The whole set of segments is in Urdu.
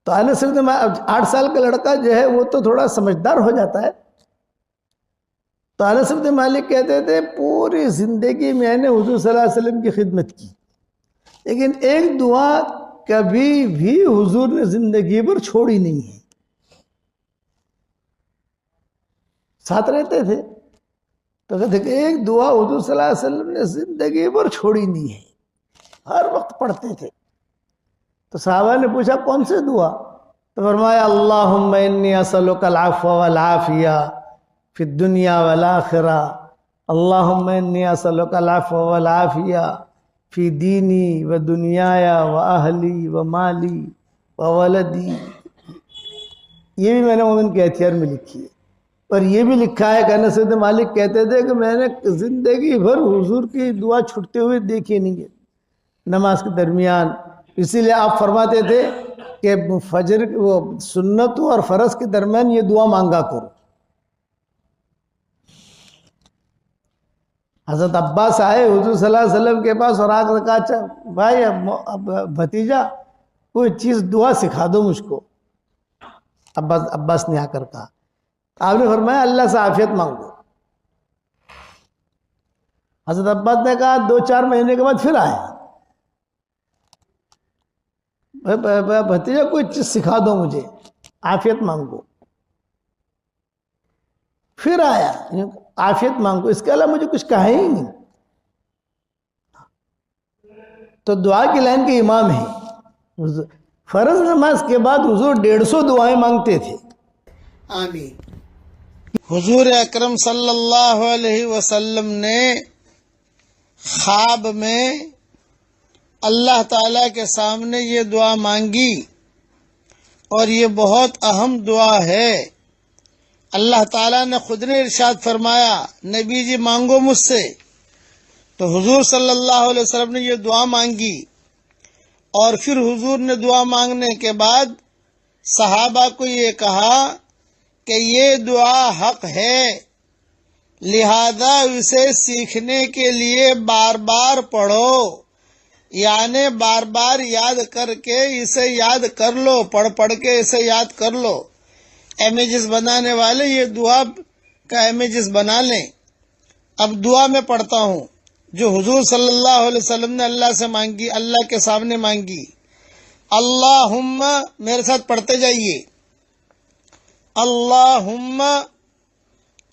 تو انس بن مالک 8 سال کا لڑکا جو ہے وہ تو تھوڑا سمجھدار ہو جاتا ہے. تو انس بن مالک کہتے تھے پوری زندگی میں نے حضور صلی اللہ علیہ وسلم کی خدمت کی، لیکن ایک دعا کبھی بھی حضور نے زندگی پر چھوڑی نہیں ہے. ساتھ رہتے تھے تو کہتے کہ ایک دعا حضور صلی اللہ علیہ وسلم نے زندگی پر چھوڑی نہیں ہے، ہر وقت پڑھتے تھے. تو صحابہ نے پوچھا کون سی دعا؟ تو فرمایا اللہم انی اسألک العفو والعافیہ فی الدنیا والآخرہ، اللہم انی اسألک العفو والعافیہ فی دینی و دنیایا و اہلی و مالی و ولدی. یہ بھی میں نے مومن کے احتیار میں لکھی ہے. اور یہ بھی لکھا ہے کہ انس بن مالک کہتے تھے کہ میں نے زندگی بھر حضور کی دعا چھٹتے ہوئے دیکھی نہیں ہے نماز کے درمیان. اسی لیے آپ فرماتے تھے کہ فجر وہ سنت اور فرض کے درمیان یہ دعا مانگا کرو. حضرت عباس آئے حضور صلی اللہ علیہ وسلم کے پاس اور آگ رکھا، اچھا بھائی بھتیجا کوئی چیز دعا سکھا دو مجھ کو. عباس نے آ کر کہا، آپ نے فرمایا اللہ سے عافیت مانگو. حضرت عباس نے کہا 2-4 مہینے کے بعد پھر آئے، بھتیجا کوئی چیز سکھا دو مجھے، عافیت مانگو. پھر آیا، عافیت مانگو، اس کے علاوہ مجھے کچھ کہا ہی نہیں. تو دعا کی لائن کے امام ہیں. فرض نماز کے بعد حضور 150 دعائیں مانگتے تھے. آمین. حضور اکرم صلی اللہ علیہ وسلم نے خواب میں اللہ تعالیٰ کے سامنے یہ دعا مانگی، اور یہ بہت اہم دعا ہے. اللہ تعالیٰ نے خود نے ارشاد فرمایا نبی جی مانگو مجھ سے. تو حضور صلی اللہ علیہ وسلم نے یہ دعا مانگی، اور پھر حضور نے دعا مانگنے کے بعد صحابہ کو یہ کہا کہ یہ دعا حق ہے، لہذا اسے سیکھنے کے لیے بار بار پڑھو، یعنی بار بار یاد کر کے اسے یاد کر لو، پڑھ کے اسے یاد کر لو. امیجز بنانے والے یہ دعا کا امیجز بنا لیں. اب دعا میں پڑھتا ہوں جو حضور صلی اللہ علیہ وسلم نے اللہ سے مانگی، اللہ کے سامنے مانگی. اللہم، میرے ساتھ پڑھتے جائیے، اللہم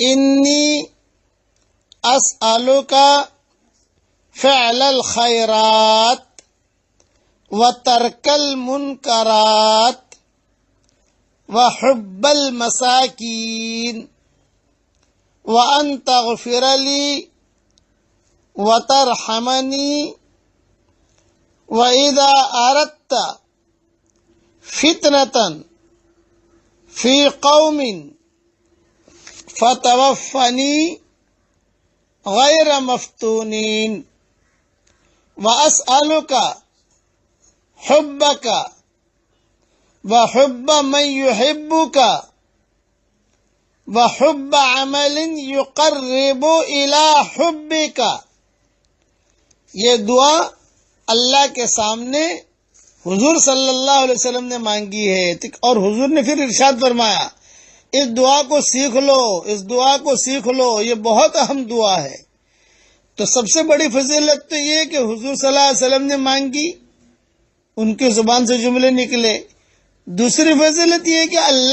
انی اسألک فعل الخیرات وترک المنکرات وحب المساکین وان تغفر لی وترحمنی وإذا أردت فتنة في قوم فتوفني غير مفتونين وأسألك حبك وحب من يحبك وحب عمل يقرب إلى حبك. یہ دعا اللہ کے سامنے حضور صلی اللہ علیہ وسلم نے مانگی ہے، اور حضور نے پھر ارشاد فرمایا اس دعا کو سیکھ لو، اس دعا کو سیکھ لو، یہ بہت اہم دعا ہے. تو سب سے بڑی فضیلت تو یہ کہ حضور صلی اللہ علیہ وسلم نے مانگی، ان کی زبان سے جملے نکلے. دوسری فضیلت یہ کہ اللہ